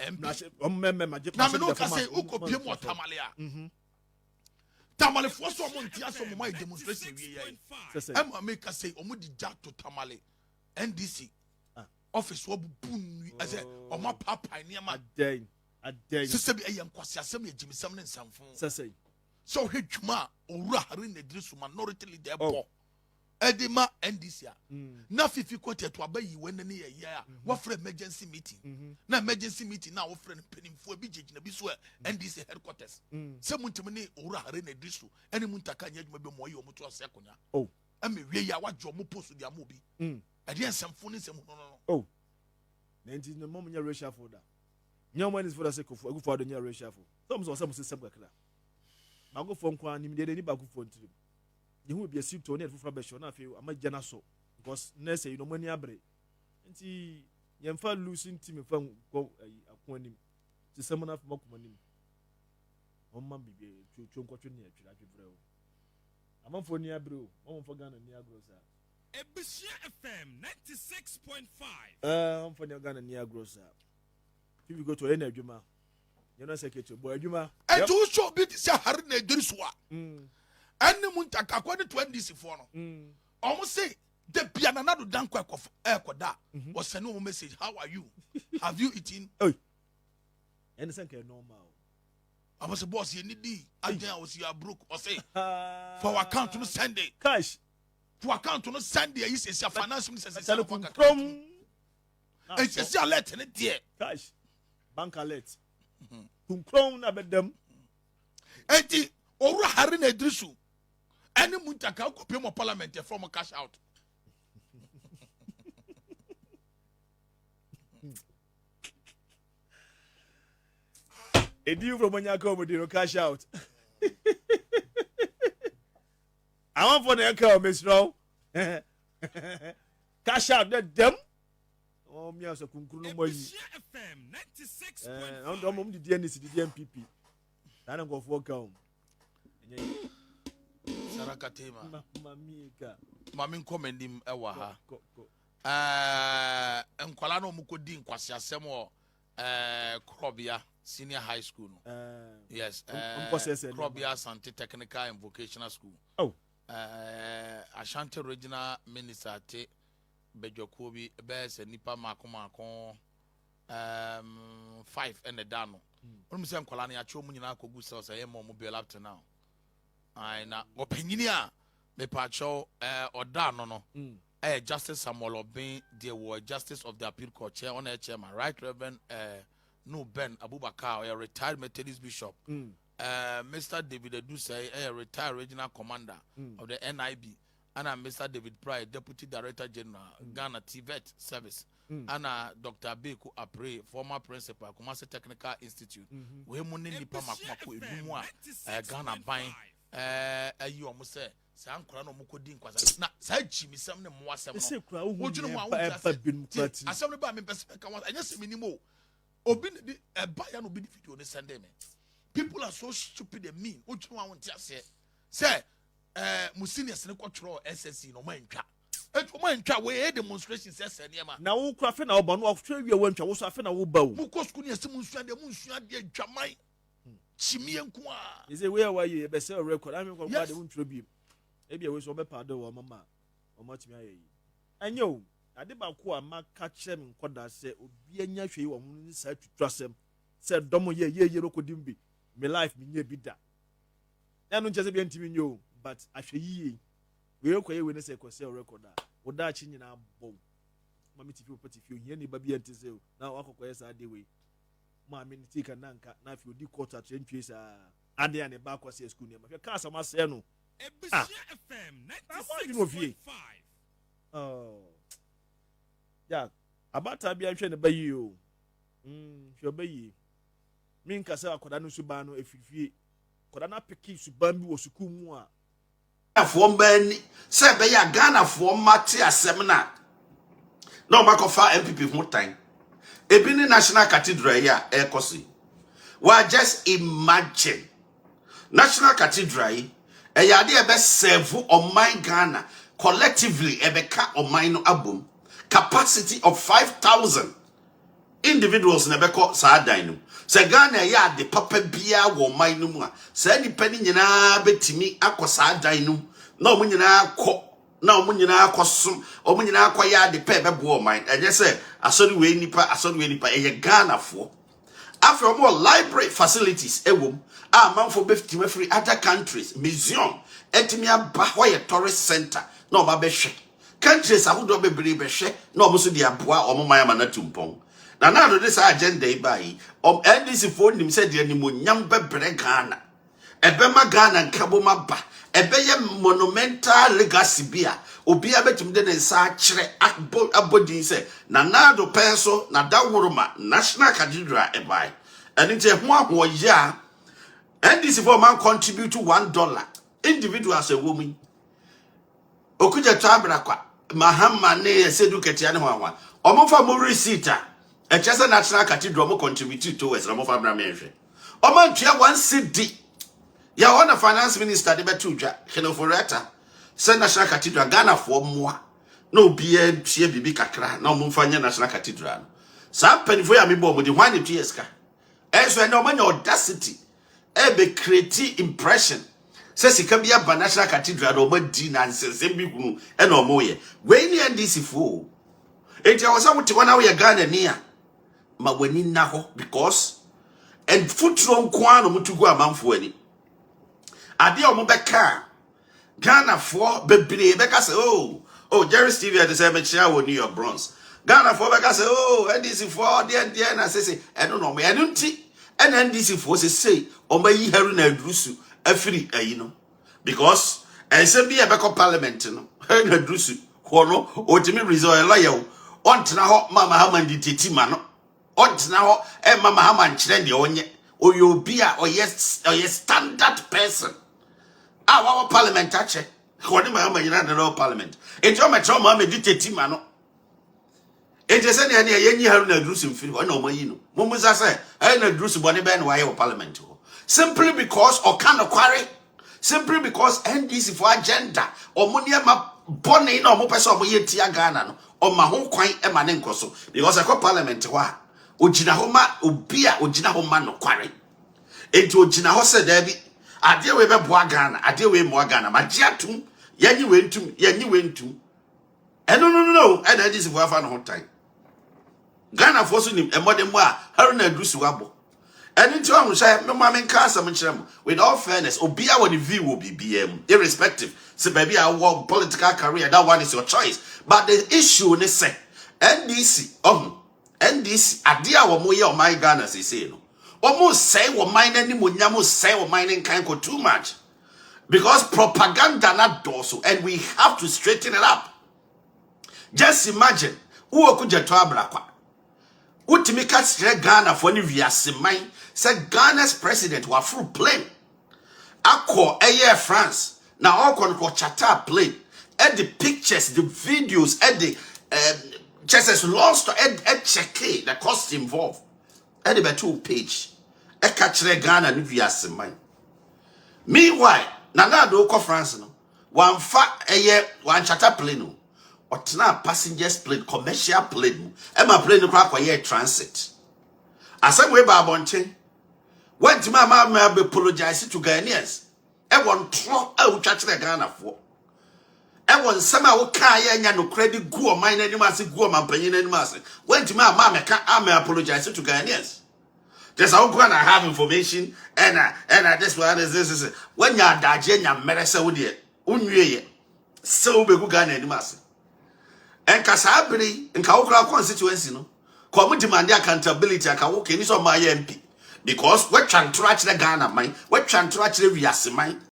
MP. Na me no ka say uko pie mo Tamale a. Tamale for so mo ntia so mo mai demonstration wie yayi. Emma make ka say omo di ja to Tamale NDC office wo bun I say omo papa ni ma aden sese bi eyam kwase asem ya jimisam ne nsamfo so hedwuma owura Haruna Idrisu minority leader bo edema NDC na Fiifi quartet to abayi wenene ye ya wo frɛ emergency meeting na emergency meeting na wo frɛ no penimfo bi jejina bi so NDC headquarters se muntimi ne owura Haruna Idrisu ene muntaka nya adwuma bi mo ye o muto ase akonya ame wie ya wajo mo post dia mo bi ade ensamfo ne nsam no na nti no mom nya racial for da nya mo is for the sake of agufo ado nya racial for some system kakra agufo nko anim de ni bagufo ntirim ye hu bi asi to ne fufra be show na fe amaja na so because na say no mani abre nti ye mfa losing team fa akoanim system na fa makomanim omma bibi twonkwatwe ne atwira atwira o amamfo ni abre o omfo Ghana ni agro sa Ebusia FM 96.5. I'm from Ghana near Grossa. If you go to any Juma, you're not secretary, boy, Juma. And to show bit is a Haruna Idrisu. And the Muntaka, according to NDC for no. Almost say the piano done quack of Aircoda was a no message. How are you? Have you eaten? Oh, and the normal. I was a boss, you need I was your broke or say for account to Sunday. Cash. For account to Sunday, is a financial minister. From it's a letter in it, dear. Cash. Bank alert. Who crown about them? Enti, Owura Haruna Idrisu. Any Muntaka could pay more parliament from a cash out. A deal from when you come with your cash out. I want for the account, Miss Row. Cash out that them. Oh, me as a conclusion. FM 96.5. I'm the DNC, the DMPP. I don't go for account. Sarakatema. Mami commend him ewa ha. Nkwala no mukodi nkwasi asem wo Krobia Senior High School. Yes. Krobia Sante Technical and Vocational School. Oh. Ashanti Regional Minister te Bejokobi Bes nipa mako 5 and the dano. When we say Nkwala na acho mu nyina akogu se say mo mo be up to now. Ai na opanyinia me pacho oda no Justice Samuel Obin, the Justice of the Appeal Court chair on a chairman, Right Reverend No Ben Abubakar, a retired Methodist Bishop, Mr. David Edusei, a retired Regional Commander of the NIB, and Mr. David Pride, Deputy Director General, Ghana TVET Service, and Dr. Beku Apre, former Principal, Kumasi Technical Institute, we muni nipa makumaku edumwa Ghana buying you almost say San Krano Mukodi Quasa. Now, say Jimmy Sam and Moasam. Would you know what assembly by me perspective? I just minimo. Obin a buyer no benefit on the Sunday. People are so stupid and mean. What you want to say? Musini has control SSC no mind trap. And for mind trap, we demonstrations says now who crafting our banu of trade your winter was often a wobo. Mukos Kunia Simunsia de Munsia de Jamai. Chimi and Kwa. Is a way why you best sell record. I mean, what they won't tribute. Maybe I was over pardon or mamma or much me. I know I did about Kwa Mark catch them in Quada say, be a yashi or side to trust them. Said Domo ye local dimbi. My life me near bid that. I don't just be intimate you, but I shall ye. We okay when I say Cosell record that. Or that in our bone. Mammy, if you put if you hear anybody and to say, now I'll request our day way. Mammy, take a nanka, now if you do quarter to entries and then a back was school name. If your castle must say no. Ebusia FM 96.5. Oh, yeah. About to be a trainer by you. Your baby. Mean Casa Codano Subano, if you could not pick Subambi or Sukumwa. For Ben, say by a Ghana for Matia seminar. No back of our MPP more time. A Benin National Cathedral, yeah, Ecosi. Well, just imagine National Cathedral. A yadi ebe serve on my Ghana collectively ebeka on my album capacity of 5,000 individuals never call Sadino. Sagana ya de papa bia wo mainuma. Sani penny na betimi aqua Sadino. No munina co. No munina cosum or munina quaya de pepper boy mine. And just say, I saw the way nipa, a Ghana for. After more library facilities, a womb, man for free other countries, museum, etimia bahwaya tourist center, no babeshe. Countries I would be beshe, no musu di abua or maya manatumpong. Now this agenda by NDC phone him said the nyambe Ghana. Ebema Ghana and Kabuma ba. Ebeye monumental legacy bia. Obi abetum de nsa kire abodin se nanado penso na dawuruma National Cathedral ebai. And it's a ho ya. NDC for man contribute to $1. Individual as a woman. Okuja tabra kwa mahama ne sedu ketia ne ho. Omofa mo receipt a Chester National Cathedral mo contribute towards Omofa Bramehwe. Omo tua 1 cedi. Ya one finance minister de betuja Kenoforeta. Send National Cathedral Ghana for moi. No be bibi kakra na omfanya National Cathedral. Sa penifo ya mebo mo di hwan ne tueska. Eso na omanya audacity. Be create impression. Say sika bia ba National Cathedral do ma di na nsensem bi hunu e na omoye. We ni NDC fo. Enti awasa muti wana we Ghana ni a ma wani na ho because and futuro nko no mutugu amanfo ani. Ade omo beka Ghana for bebre beka say oh Jerry Stevie at the same chair with New York Bronx. Ghana for beka say NDC for there na say no me enunti NDC for say o ma yi Haruna Drusu afiri no because ensem bi e beka parliament no Haruna Drusu ho no otimi result laye ontena ho mama hamandi tetima no ontena ho mama hamanchire de onye oyobi a oye standard person. Our parliament ache. Kwani ma ma yina na parliament. Enti o metro ma meditati ma no. Enti se ne yenyi Haruna Drusu mfiri ho na o mayi no. Mumuza se Haruna Drusu bone be na wa ye parliament ho. Simply because o kan kware. Simply because NDC for agenda o mo ne ma bone na o mo pese o mo ye tia Ghana no. O ma ho kwan e ma ne nkoso. Because e ko parliament ho a ogina ho ma obi a ogina ho ma no kware. Enti ogina ho se da bi ade we be boa Ghana ade we mo Ghana ma giatum yanyi wentum no and this is for afa no time Ghana for so nim emode mo a Haruna Drusu wabo and nti o hwe me ma men ka asam nkyerem with all fairness obi a woni view will be BM irrespective say baby I want political career that one is your choice but the issue ne say NDC NDC ade a wo mo ye o my Ghana say no almost say what mine any munyamo say what mine can't go too much because propaganda not dorsal and we have to straighten it up. Just imagine who okuja to abrakwa utimika stre Ghana for ni viase mine said Ghana's president were full plane akọ Air France now all kon chata plane and the pictures the videos and the just lost and check the cost involved. Ede be 2 page e ka kire Ghana no viase man. Meanwhile na do ko France no wan fa wan chata plane no otena passengers plane commercial plane e ma plane no kwa ye transit asem we ba bonche went ma be apologize to Ghanaians e won tro e wo twa kire Ghana fo e won sama wo ka ye nya no credit gu o man anim ase gu o mampanyin anim ase went ma meka apologize to Ghanaians. Just how can I have information and this one is this when you are daje nya merese wo de unwie so be gu Ghana anim ase en kasa bere nka wo kra constituency no ko mo demand accountability aka wo keni so ma MP because we try to Ghana man we try to wiase man